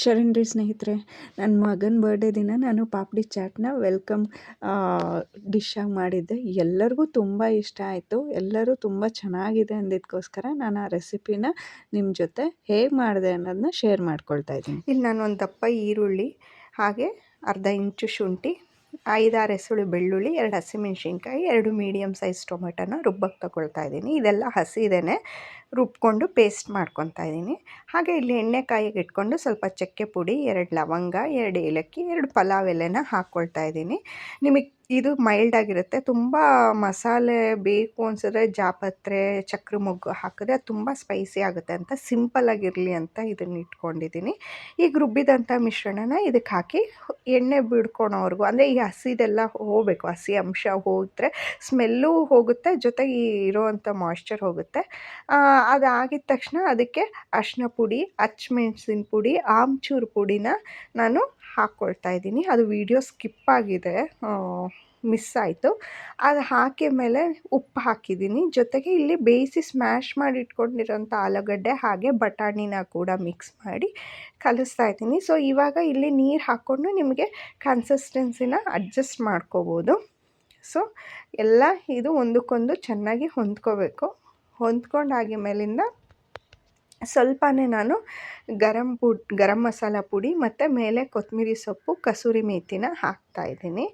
ಶರಣ್ರಿ ಸ್ನೇಹಿತರೆ, ನನ್ನ ಮಗನ ಬರ್ಡೇ ದಿನ ನಾನು ಪಾಪಡಿ ಚಾಟ್ನ ವೆಲ್ಕಮ್ ಡಿಶ್ಶಾಗಿ ಮಾಡಿದ್ದೆ. ಎಲ್ಲರಿಗೂ ತುಂಬ ಇಷ್ಟ ಆಯಿತು. ಎಲ್ಲರೂ ತುಂಬ ಚೆನ್ನಾಗಿದೆ ಅಂದಿದ್ದಕ್ಕೋಸ್ಕರ ನಾನು ಆ ರೆಸಿಪಿನ ನಿಮ್ಮ ಜೊತೆ ಹೇಗೆ ಮಾಡಿದೆ ಅನ್ನೋದನ್ನ ಶೇರ್ ಮಾಡ್ಕೊಳ್ತಾ ಇದ್ದೀನಿ. ಇಲ್ಲಿ ನಾನು ಒಂದು ದಪ್ಪ ಈರುಳ್ಳಿ, ಹಾಗೆ ಅರ್ಧ ಇಂಚು ಶುಂಠಿ, 5-6 ಎಸಳು ಬೆಳ್ಳುಳ್ಳಿ, 2 ಹಸಿಮೆಣ್ಸಿನ್ಕಾಯಿ, 2 ಮೀಡಿಯಮ್ ಸೈಜ್ ಟೊಮೆಟೊನ ರುಬ್ಬಕ್ಕೆ ತಗೊಳ್ತಾ ಇದ್ದೀನಿ. ಇದೆಲ್ಲ ಹಸಿದೇನೆ ರುಬ್ಕೊಂಡು ಪೇಸ್ಟ್ ಮಾಡ್ಕೊತಾ ಇದ್ದೀನಿ. ಹಾಗೆ ಇಲ್ಲಿ ಎಣ್ಣೆ ಕಾಯಿಗೆ ಇಟ್ಕೊಂಡು ಸ್ವಲ್ಪ ಚಕ್ಕೆ ಪುಡಿ, 2 ಲವಂಗ, 2 ಏಲಕ್ಕಿ, 2 ಪಲಾವ್ ಎಲೆನ ಹಾಕ್ಕೊಳ್ತಾ ಇದ್ದೀನಿ. ನಿಮಗೆ ಇದು ಮೈಲ್ಡ್ ಆಗಿರುತ್ತೆ. ತುಂಬ ಮಸಾಲೆ ಬೇಕು ಅನ್ಸಿದ್ರೆ ಜಾಪತ್ರೆ, ಚಕ್ರ ಮೊಗ್ಗು ಹಾಕಿದ್ರೆ ಅದು ತುಂಬ ಸ್ಪೈಸಿ ಆಗುತ್ತೆ ಅಂತ ಸಿಂಪಲ್ಲಾಗಿರಲಿ ಅಂತ ಇದನ್ನು ಇಟ್ಕೊಂಡಿದ್ದೀನಿ. ಈಗ ರುಬ್ಬಿದಂಥ ಮಿಶ್ರಣನ ಇದಕ್ಕೆ ಹಾಕಿ ಎಣ್ಣೆ ಬಿಡ್ಕೊಳೋವರೆಗೂ, ಅಂದರೆ ಈ ಹಸಿದೆಲ್ಲ ಹೋಗಬೇಕು. ಹಸಿ ಅಂಶ ಹೋದರೆ ಸ್ಮೆಲ್ಲೂ ಹೋಗುತ್ತೆ, ಜೊತೆಗೆ ಈ ಇರೋವಂಥ ಮಾಯ್ಶ್ಚರ್ ಹೋಗುತ್ತೆ. ಅದಾಗಿದ ತಕ್ಷಣ ಅದಕ್ಕೆ ಅರಿಶಿನ ಪುಡಿ, ಹಚ್ಮೆಣ್ಸಿನ ಪುಡಿ, ಆಮ್ಚೂರು ಪುಡಿನ ನಾನು ಹಾಕ್ಕೊಳ್ತಾ ಇದ್ದೀನಿ. ಅದು ವಿಡಿಯೋ ಸ್ಕಿಪ್ ಆಗಿದೆ, ಮಿಸ್ ಆಯಿತು. ಅದು ಹಾಕಿದ ಮೇಲೆ ಉಪ್ಪು ಹಾಕಿದ್ದೀನಿ. ಜೊತೆಗೆ ಇಲ್ಲಿ ಬೇಯಿಸಿ ಸ್ಮ್ಯಾಶ್ ಮಾಡಿ ಇಟ್ಕೊಂಡಿರೋಂಥ ಆಲೂಗಡ್ಡೆ ಹಾಗೆ ಬಟಾಣಿನ ಕೂಡ ಮಿಕ್ಸ್ ಮಾಡಿ ಕಲಿಸ್ತಾ ಇದ್ದೀನಿ. ಸೊ ಇವಾಗ ಇಲ್ಲಿ ನೀರು ಹಾಕ್ಕೊಂಡು ನಿಮಗೆ ಕನ್ಸಿಸ್ಟೆನ್ಸಿನ ಅಡ್ಜಸ್ಟ್ ಮಾಡ್ಕೋಬೋದು. ಸೊ ಎಲ್ಲ ಇದು ಒಂದಕ್ಕೊಂದು ಚೆನ್ನಾಗಿ ಹೊಂದ್ಕೋಬೇಕು. ಹೊಂದ್ಕೊಂಡಾಗಿ ಮೇಲಿಂದ ಸ್ವಲ್ಪನೇ ನಾನು ಗರಂ ಮಸಾಲ ಪುಡಿ ಮತ್ತು ಮೇಲೆ ಕೊತ್ತಂಬರಿ ಸೊಪ್ಪು, ಕಸೂರಿ ಮೇಥಿನ ಹಾಕ್ತಾಯಿದ್ದೀನಿ.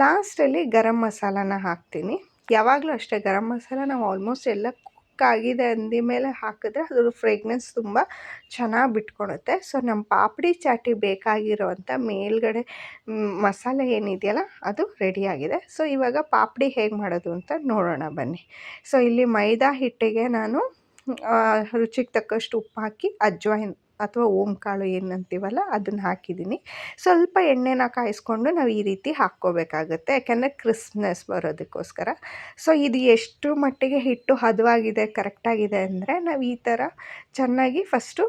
ಲಾಸ್ಟಲ್ಲಿ ಗರಂ ಮಸಾಲಾನ ಹಾಕ್ತೀನಿ. ಯಾವಾಗಲೂ ಅಷ್ಟೇ, ಗರಂ ಮಸಾಲ ನಾವು ಆಲ್ಮೋಸ್ಟ್ ಎಲ್ಲ ಕುಕ್ ಆಗಿದೆ ಅಂದಮೇಲೆ ಹಾಕಿದ್ರೆ ಅದ್ರ ಫ್ರೇಗ್ನೆನ್ಸ್ ತುಂಬ ಚೆನ್ನಾಗಿ ಬಿಟ್ಕೊಳುತ್ತೆ. ಸೊ ನಮ್ಮ ಪಾಪಡಿ ಚಾಟಿಗೆ ಬೇಕಾಗಿರೋವಂಥ ಮೇಲ್ಗಡೆ ಮಸಾಲೆ ಏನಿದೆಯಲ್ಲ ಅದು ರೆಡಿಯಾಗಿದೆ. ಸೊ ಇವಾಗ ಪಾಪಡಿ ಹೇಗೆ ಮಾಡೋದು ಅಂತ ನೋಡೋಣ ಬನ್ನಿ. ಸೊ ಇಲ್ಲಿ ಮೈದಾ ಹಿಟ್ಟಿಗೆ ನಾನು ರುಚಿಗೆ ತಕ್ಕಷ್ಟು ಉಪ್ಪು ಹಾಕಿ ಅಜ್ವಾಯಿನ್ ಅಥವಾ ಓಂಕಾಳು ಏನಂತೀವಲ್ಲ ಅದನ್ನು ಹಾಕಿದ್ದೀನಿ. ಸ್ವಲ್ಪ ಎಣ್ಣೆನ ಕಾಯಿಸ್ಕೊಂಡು ನಾವು ಈ ರೀತಿ ಹಾಕ್ಕೋಬೇಕಾಗುತ್ತೆ, ಯಾಕೆಂದರೆ ಕ್ರಿಸ್ಪ್ನೆಸ್ ಬರೋದಕ್ಕೋಸ್ಕರ. ಸೊ ಇದು ಎಷ್ಟು ಮಟ್ಟಿಗೆ ಹಿಟ್ಟು ಹದವಾಗಿದೆ, ಕರೆಕ್ಟಾಗಿದೆ ಅಂದರೆ ನಾವು ಈ ಥರ ಚೆನ್ನಾಗಿ ಫಸ್ಟು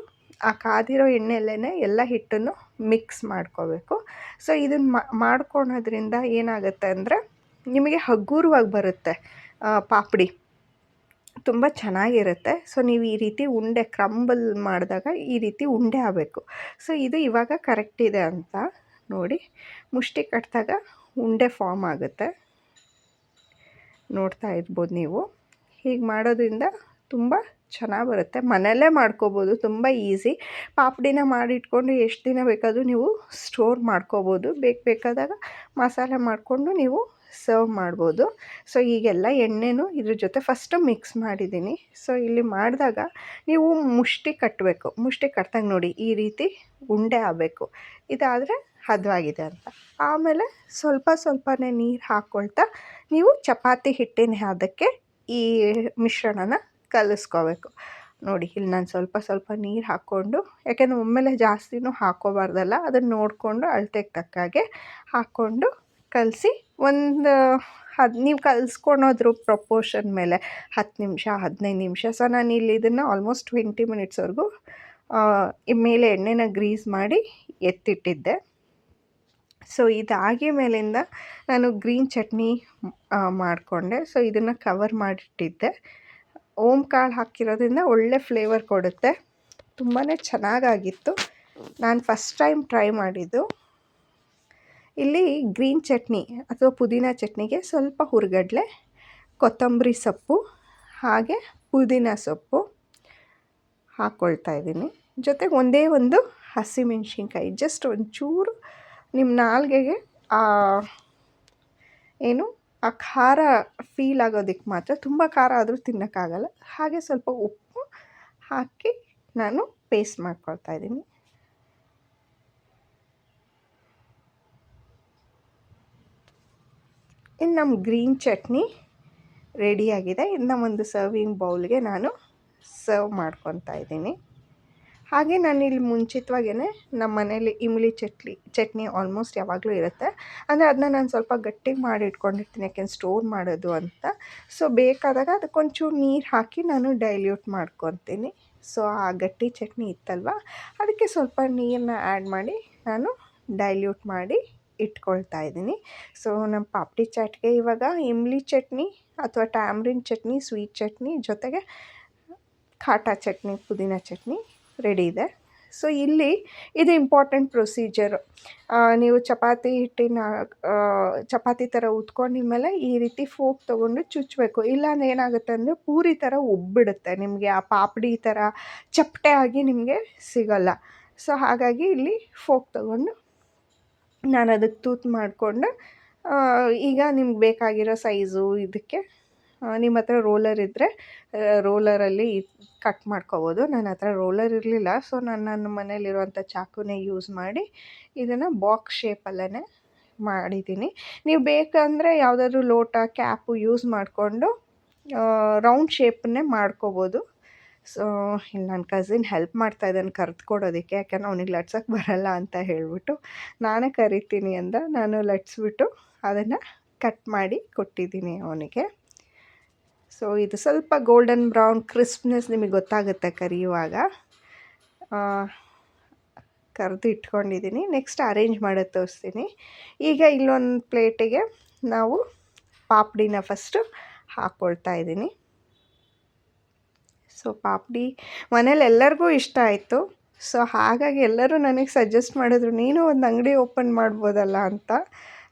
ಆ ಕಾದಿರೋ ಎಣ್ಣೆಯಲ್ಲೇ ಎಲ್ಲ ಹಿಟ್ಟನ್ನು ಮಿಕ್ಸ್ ಮಾಡ್ಕೋಬೇಕು. ಸೊ ಇದನ್ನು ಮಾಡ್ಕೊಳೋದ್ರಿಂದ ಏನಾಗುತ್ತೆ ಅಂದರೆ ನಿಮಗೆ ಹಗುರವಾಗಿ ಬರುತ್ತೆ ಪಾಪಡಿ, ತುಂಬ ಚೆನ್ನಾಗಿರುತ್ತೆ. ಸೊ ನೀವು ಈ ರೀತಿ ಉಂಡೆ ಕ್ರಂಬಲ್ ಮಾಡಿದಾಗ ಈ ರೀತಿ ಉಂಡೆ ಆಗಬೇಕು. ಸೊ ಇದು ಇವಾಗ ಕರೆಕ್ಟ್ ಇದೆ ಅಂತ ನೋಡಿ, ಮುಷ್ಟಿ ಕಟ್ಟಿದಾಗ ಉಂಡೆ ಫಾರ್ಮ್ ಆಗುತ್ತೆ, ನೋಡ್ತಾ ಇರ್ಬೋದು ನೀವು. ಹೀಗೆ ಮಾಡೋದ್ರಿಂದ ತುಂಬ ಚೆನ್ನಾಗಿ ಬರುತ್ತೆ. ಮನೆಯಲ್ಲೇ ಮಾಡ್ಕೋಬೋದು, ತುಂಬ ಈಸಿ. ಪಾಪಡಿನ ಮಾಡಿಟ್ಕೊಂಡು ಎಷ್ಟು ದಿನ ಬೇಕಾದರೂ ನೀವು ಸ್ಟೋರ್ ಮಾಡ್ಕೋಬೋದು. ಬೇಕಾದಾಗ ಮಸಾಲೆ ಮಾಡಿಕೊಂಡು ನೀವು ಸರ್ವ್ ಮಾಡ್ಬೋದು. ಸೊ ಈಗೆಲ್ಲ ಎಣ್ಣೆನೂ ಇದ್ರ ಜೊತೆ ಫಸ್ಟು ಮಿಕ್ಸ್ ಮಾಡಿದ್ದೀನಿ. ಸೊ ಇಲ್ಲಿ ಮಾಡಿದಾಗ ನೀವು ಮುಷ್ಟಿ ಕಟ್ಟಬೇಕು. ಮುಷ್ಟಿ ಕಟ್ಟಿದಾಗ ನೋಡಿ ಈ ರೀತಿ ಉಂಡೆ ಆಗಬೇಕು. ಇದಾದರೆ ಹದವಾಗಿದೆ ಅಂತ. ಆಮೇಲೆ ಸ್ವಲ್ಪನೇ ನೀರು ಹಾಕ್ಕೊಳ್ತಾ ನೀವು ಚಪಾತಿ ಹಿಟ್ಟಿನ ಹದಕ್ಕೆ ಈ ಮಿಶ್ರಣನ ಕಲಿಸ್ಕೋಬೇಕು. ನೋಡಿ ಇಲ್ಲಿ ನಾನು ಸ್ವಲ್ಪ ನೀರು ಹಾಕ್ಕೊಂಡು, ಯಾಕೆಂದರೆ ಒಮ್ಮೆಲೆ ಜಾಸ್ತಿನೂ ಹಾಕ್ಕೋಬಾರ್ದಲ್ಲ, ಅದನ್ನು ನೋಡಿಕೊಂಡು ಅಳತೆಗೆ ತಕ್ಕಾಗೆ ಹಾಕ್ಕೊಂಡು ಕಲಸಿ ನೀವು ಕಲಿಸ್ಕೊಳೋದ್ರ ಪ್ರಪೋರ್ಷನ್ ಮೇಲೆ 10 ನಿಮಿಷ 15 ನಿಮಿಷ. ಸೊ ನಾನು ಇಲ್ಲಿ ಇದನ್ನು ಆಲ್ಮೋಸ್ಟ್ 20 ಮಿನಿಟ್ಸ್ವರೆಗೂ ಮೇಲೆ ಎಣ್ಣೆನ ಗ್ರೀಸ್ ಮಾಡಿ ಎತ್ತಿಟ್ಟಿದ್ದೆ. ಸೊ ಇದಾಗಿ ಮೇಲಿಂದ ನಾನು ಗ್ರೀನ್ ಚಟ್ನಿ ಮಾಡಿಕೊಂಡೆ. ಸೊ ಇದನ್ನು ಕವರ್ ಮಾಡಿಟ್ಟಿದ್ದೆ. ಓಂಕಾಳು ಹಾಕಿರೋದ್ರಿಂದ ಒಳ್ಳೆ ಫ್ಲೇವರ್ ಕೊಡುತ್ತೆ, ತುಂಬಾ ಚೆನ್ನಾಗಾಗಿತ್ತು. ನಾನು ಫಸ್ಟ್ ಟೈಮ್ ಟ್ರೈ ಮಾಡಿದ್ದು. ಇಲ್ಲಿ ಗ್ರೀನ್ ಚಟ್ನಿ ಅಥವಾ ಪುದೀನ ಚಟ್ನಿಗೆ ಸ್ವಲ್ಪ ಹುರ್ಗಡ್ಲೆ, ಕೊತ್ತಂಬರಿ ಸೊಪ್ಪು ಹಾಗೆ ಪುದೀನ ಸೊಪ್ಪು ಹಾಕ್ಕೊಳ್ತಾ ಇದ್ದೀನಿ. ಜೊತೆಗೆ ಒಂದೇ ಒಂದು ಹಸಿಮೆಣ್ಸಿನ್ಕಾಯಿ, ಜಸ್ಟ್ ಒಂಚೂರು ನಿಮ್ಮ ನಾಲಿಗೆಗೆ ಆ ಖಾರ ಫೀಲ್ ಆಗೋದಕ್ಕೆ ಮಾತ್ರ. ತುಂಬ ಖಾರ ಆದರೂ ತಿನ್ನೋಕ್ಕಾಗಲ್ಲ. ಹಾಗೆ ಸ್ವಲ್ಪ ಉಪ್ಪು ಹಾಕಿ ನಾನು ಪೇಸ್ಟ್ ಮಾಡ್ಕೊಳ್ತಾ ಇದ್ದೀನಿ. ಇನ್ನು ನಮ್ಮ ಗ್ರೀನ್ ಚಟ್ನಿ ರೆಡಿಯಾಗಿದೆ. ಇನ್ನು ಒಂದು ಸರ್ವಿಂಗ್ ಬೌಲ್ಗೆ ನಾನು ಸರ್ವ್ ಮಾಡ್ಕೊತಾ ಇದ್ದೀನಿ. ಹಾಗೆ ನಾನಿಲ್ಲಿ ಮುಂಚಿತವಾಗೇ ನಮ್ಮ ಮನೇಲಿ ಇಮ್ಲಿ ಚಟ್ನಿ ಆಲ್ಮೋಸ್ಟ್ ಯಾವಾಗಲೂ ಇರುತ್ತೆ. ಅಂದರೆ ಅದನ್ನ ನಾನು ಸ್ವಲ್ಪ ಗಟ್ಟಿಗೆ ಮಾಡಿ ಇಟ್ಕೊಂಡಿರ್ತೀನಿ, ಯಾಕೆಂದ್ರೆ ಸ್ಟೋರ್ ಮಾಡೋದು ಅಂತ. ಸೊ ಬೇಕಾದಾಗ ಅದಕ್ಕೊಂಚೂರು ನೀರು ಹಾಕಿ ನಾನು ಡೈಲ್ಯೂಟ್ ಮಾಡ್ಕೊತೀನಿ. ಸೊ ಆ ಗಟ್ಟಿ ಚಟ್ನಿ ಇತ್ತಲ್ವ, ಅದಕ್ಕೆ ಸ್ವಲ್ಪ ನೀರನ್ನ ಆ್ಯಡ್ ಮಾಡಿ ನಾನು ಡೈಲ್ಯೂಟ್ ಮಾಡಿ ಇಟ್ಕೊಳ್ತಾ ಇದ್ದೀನಿ. ಸೊ ನಮ್ಮ ಪಾಪಡಿ ಚಾಟ್ಗೆ ಇವಾಗ ಇಮ್ಲಿ ಚಟ್ನಿ ಅಥವಾ ಟ್ಯಾಮ್ರಿನ್ ಚಟ್ನಿ, ಸ್ವೀಟ್ ಚಟ್ನಿ ಜೊತೆಗೆ ಖಾಟ ಚಟ್ನಿ, ಪುದೀನ ಚಟ್ನಿ ರೆಡಿ ಇದೆ. ಸೊ ಇಲ್ಲಿ ಇದು ಇಂಪಾರ್ಟೆಂಟ್ ಪ್ರೊಸೀಜರು. ನೀವು ಚಪಾತಿ ಥರ ಉತ್ಕೊಂಡಿದ್ಮೇಲೆ ಈ ರೀತಿ ಫೋಕ್ ತೊಗೊಂಡು ಚುಚ್ಚಬೇಕು. ಇಲ್ಲಾಂದ್ರೆ ಏನಾಗುತ್ತೆ ಅಂದರೆ ಪೂರಿ ಥರ ಉಬ್ಬಿಡುತ್ತೆ, ನಿಮಗೆ ಆ ಪಾಪಡಿ ಥರ ಚಪ್ಪಟೆ ಆಗಿ ನಿಮಗೆ ಸಿಗಲ್ಲ. ಸೊ ಹಾಗಾಗಿ ಇಲ್ಲಿ ಫೋಕ್ ತೊಗೊಂಡು ನಾನು ಅದಕ್ಕೆ ತೂತು ಮಾಡಿಕೊಂಡು ಈಗ ನಿಮ್ಗೆ ಬೇಕಾಗಿರೋ ಸೈಜು ಇದಕ್ಕೆ ನಿಮ್ಮ ಹತ್ರ ರೋಲರ್ ಇದ್ದರೆ ರೋಲರಲ್ಲಿ ಕಟ್ ಮಾಡ್ಕೋಬೋದು. ನನ್ನ ಹತ್ರ ರೋಲರ್ ಇರಲಿಲ್ಲ, ಸೊ ನಾನು ನನ್ನ ಮನೇಲಿರುವಂಥ ಚಾಕುನೇ ಯೂಸ್ ಮಾಡಿ ಇದನ್ನು ಬಾಕ್ಸ್ ಶೇಪಲ್ಲೇ ಮಾಡಿದ್ದೀನಿ. ನೀವು ಬೇಕಂದರೆ ಯಾವುದಾದ್ರೂ ಲೋಟ ಕ್ಯಾಪು ಯೂಸ್ ಮಾಡಿಕೊಂಡು ರೌಂಡ್ ಶೇಪನ್ನೇ ಮಾಡ್ಕೋಬೋದು. ಸೊ ಇಲ್ಲಿ ನನ್ನ ಕಸಿನ್ ಹೆಲ್ಪ್ ಮಾಡ್ತಾಯಿದ್ದಾನೆ ಕರೆದುಕೊಡೋದಕ್ಕೆ, ಯಾಕಂದ್ರೆ ಅವ್ನಿಗೆ ಲಟ್ಸೋಕ್ಕೆ ಬರಲ್ಲ ಅಂತ ಹೇಳಿಬಿಟ್ಟು ನಾನೇ ಕರಿತೀನಿ ಅಂದ. ನಾನು ಲಟ್ಸ್ಬಿಟ್ಟು ಅದನ್ನು ಕಟ್ ಮಾಡಿ ಕೊಟ್ಟಿದ್ದೀನಿ ಅವನಿಗೆ. ಸೊ ಇದು ಸ್ವಲ್ಪ ಗೋಲ್ಡನ್ ಬ್ರೌನ್ ಕ್ರಿಸ್ಪ್ನೆಸ್ ನಿಮಗೆ ಗೊತ್ತಾಗುತ್ತೆ ಕರಿಯುವಾಗ. ಕರೆದು ಇಟ್ಕೊಂಡಿದ್ದೀನಿ. ನೆಕ್ಸ್ಟ್ ಅರೇಂಜ್ ಮಾಡೋದು ತೋರಿಸ್ತೀನಿ. ಈಗ ಇಲ್ಲೊಂದು ಪ್ಲೇಟಿಗೆ ನಾವು ಪಾಪಡಿನ ಫಸ್ಟು ಹಾಕ್ಕೊಳ್ತಾ ಇದ್ದೀನಿ. ಸೊ ಪಾಪಡಿ ಮನೇಲಿ ಎಲ್ಲರಿಗೂ ಇಷ್ಟ ಆಯಿತು. ಸೊ ಹಾಗಾಗಿ ಎಲ್ಲರೂ ನನಗೆ ಸಜೆಸ್ಟ್ ಮಾಡಿದ್ರು, ನೀನು ಒಂದು ಅಂಗಡಿ ಓಪನ್ ಮಾಡ್ಬೋದಲ್ಲ ಅಂತ.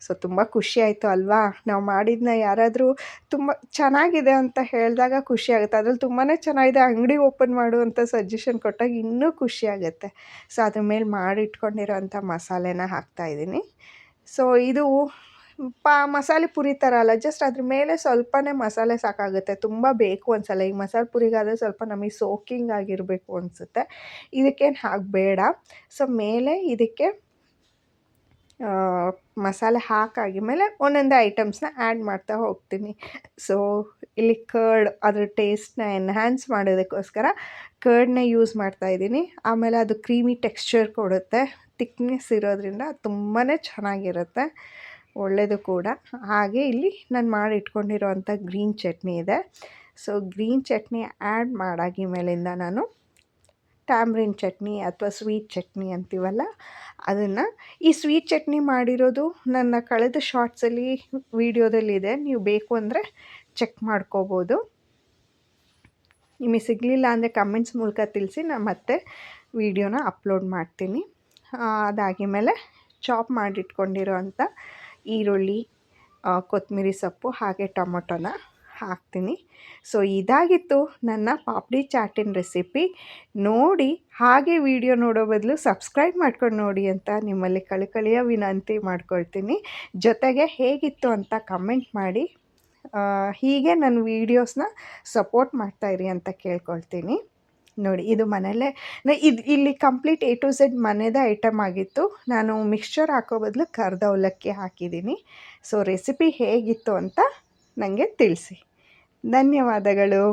ಸೊ ತುಂಬ ಖುಷಿ ಆಯಿತು ಅಲ್ವಾ, ನಾವು ಮಾಡಿದ್ದನ್ನ ಯಾರಾದರೂ ತುಂಬ ಚೆನ್ನಾಗಿದೆ ಅಂತ ಹೇಳಿದಾಗ ಖುಷಿ ಆಗುತ್ತೆ. ಅದ್ರಲ್ಲಿ ತುಂಬಾ ಚೆನ್ನಾಗಿದೆ, ಅಂಗಡಿ ಓಪನ್ ಮಾಡು ಅಂತ ಸಜೆಷನ್ ಕೊಟ್ಟಾಗ ಇನ್ನೂ ಖುಷಿ ಆಗುತ್ತೆ. ಸೊ ಅದ್ರ ಮೇಲೆ ಮಾಡಿಟ್ಕೊಂಡಿರೋಂಥ ಮಸಾಲೆನ ಹಾಕ್ತಾಯಿದ್ದೀನಿ. ಸೊ ಇದು ಮಸಾಲೆ ಪುರಿ ಥರ ಅಲ್ಲ, ಜಸ್ಟ್ ಅದ್ರ ಮೇಲೆ ಸ್ವಲ್ಪನೇ ಮಸಾಲೆ ಸಾಕಾಗುತ್ತೆ, ತುಂಬ ಬೇಕು ಅನಿಸಲ್ಲ. ಈಗ ಮಸಾಲೆ ಪುರಿಗಾದರೆ ಸ್ವಲ್ಪ ನಮಗೆ ಸೋಕಿಂಗ್ ಆಗಿರಬೇಕು ಅನಿಸುತ್ತೆ, ಇದಕ್ಕೇನು ಹಾಗೆ ಬೇಡ. ಸೊ ಮೇಲೆ ಇದಕ್ಕೆ ಮಸಾಲೆ ಹಾಕಾಗಿದ್ಮೇಲೆ ಒಂದೊಂದೇ ಐಟಮ್ಸ್ನ ಆ್ಯಡ್ ಮಾಡ್ತಾ ಹೋಗ್ತೀನಿ. ಸೊ ಇಲ್ಲಿ ಕರ್ಡ್ ಅದ್ರ ಟೇಸ್ಟ್ನ ಎನ್ಹ್ಯಾನ್ಸ್ ಮಾಡೋದಕ್ಕೋಸ್ಕರ ಕರ್ಡ್ನ ಯೂಸ್ ಮಾಡ್ತಾಯಿದ್ದೀನಿ. ಆಮೇಲೆ ಅದು ಕ್ರೀಮಿ ಟೆಕ್ಸ್ಚರ್ ಕೊಡುತ್ತೆ, ತಿಕ್ನೆಸ್ ಇರೋದ್ರಿಂದ ತುಂಬಾ ಚೆನ್ನಾಗಿರುತ್ತೆ, ಒಳ್ಳೆಯದು ಕೂಡ. ಹಾಗೆ ಇಲ್ಲಿ ನಾನು ಮಾಡಿ ಇಟ್ಕೊಂಡಿರೋವಂಥ ಗ್ರೀನ್ ಚಟ್ನಿ ಇದೆ. ಸೊ ಗ್ರೀನ್ ಚಟ್ನಿ ಆ್ಯಡ್ ಮಾಡಾಗಿ ಮೇಲಿಂದ ನಾನು ಟ್ಯಾಮ್ರಿನ್ ಚಟ್ನಿ ಅಥವಾ ಸ್ವೀಟ್ ಚಟ್ನಿ ಅಂತೀವಲ್ಲ ಅದನ್ನು, ಈ ಸ್ವೀಟ್ ಚಟ್ನಿ ಮಾಡಿರೋದು ನನ್ನ ಕಳೆದ ಶಾರ್ಟ್ಸಲ್ಲಿ ವೀಡಿಯೋದಲ್ಲಿದೆ, ನೀವು ಬೇಕು ಅಂದರೆ ಚೆಕ್ ಮಾಡ್ಕೋಬೋದು. ನಿಮಗೆ ಸಿಗಲಿಲ್ಲ ಅಂದರೆ ಕಮೆಂಟ್ಸ್ ಮೂಲಕ ತಿಳಿಸಿ, ನಾನು ಮತ್ತೆ ವೀಡಿಯೋನ ಅಪ್ಲೋಡ್ ಮಾಡ್ತೀನಿ. ಅದಾಗಿದ್ಮೇಲೆ ಚಾಪ್ ಮಾಡಿಟ್ಕೊಂಡಿರೋ ಅಂಥ ಈರುಳ್ಳಿ, ಕೊತ್ತಂಬರಿ ಸೊಪ್ಪು ಹಾಗೆ ಟೊಮೊಟೊನ ಹಾಕ್ತೀನಿ. ಸೊ ಇದಾಗಿತ್ತು ನನ್ನ ಪಾಪಡಿ ಚಾಟಿನ ರೆಸಿಪಿ. ನೋಡಿ ಹಾಗೆ ವಿಡಿಯೋ ನೋಡೋ ಬದಲು ಸಬ್ಸ್ಕ್ರೈಬ್ ಮಾಡ್ಕೊಂಡು ನೋಡಿ ಅಂತ ನಿಮ್ಮಲ್ಲಿ ಕಳಕಳಿಯ ವಿನಂತಿ ಮಾಡ್ಕೊಳ್ತೀನಿ. ಜೊತೆಗೆ ಹೇಗಿತ್ತು ಅಂತ ಕಮೆಂಟ್ ಮಾಡಿ, ಹೀಗೆ ನನ್ನ ವೀಡಿಯೋಸ್ನ ಸಪೋರ್ಟ್ ಮಾಡ್ತಾಯಿರಿ ಅಂತ ಕೇಳ್ಕೊಳ್ತೀನಿ. ನೋಡಿ ಇದು ಮನೆಯಲ್ಲೇ ಇಲ್ಲಿ ಕಂಪ್ಲೀಟ್ A to Z ಮನೆಯದೇ ಐಟಮ್ ಆಗಿತ್ತು. ನಾನು ಮಿಕ್ಸ್ಚರ್ ಹಾಕೋ ಬದಲು ಕರ್ದ ಅವಲಕ್ಕಿ ಹಾಕಿದ್ದೀನಿ. ಸೊ ರೆಸಿಪಿ ಹೇಗಿತ್ತು ಅಂತ ನನಗೆ ತಿಳಿಸಿ. ಧನ್ಯವಾದಗಳು.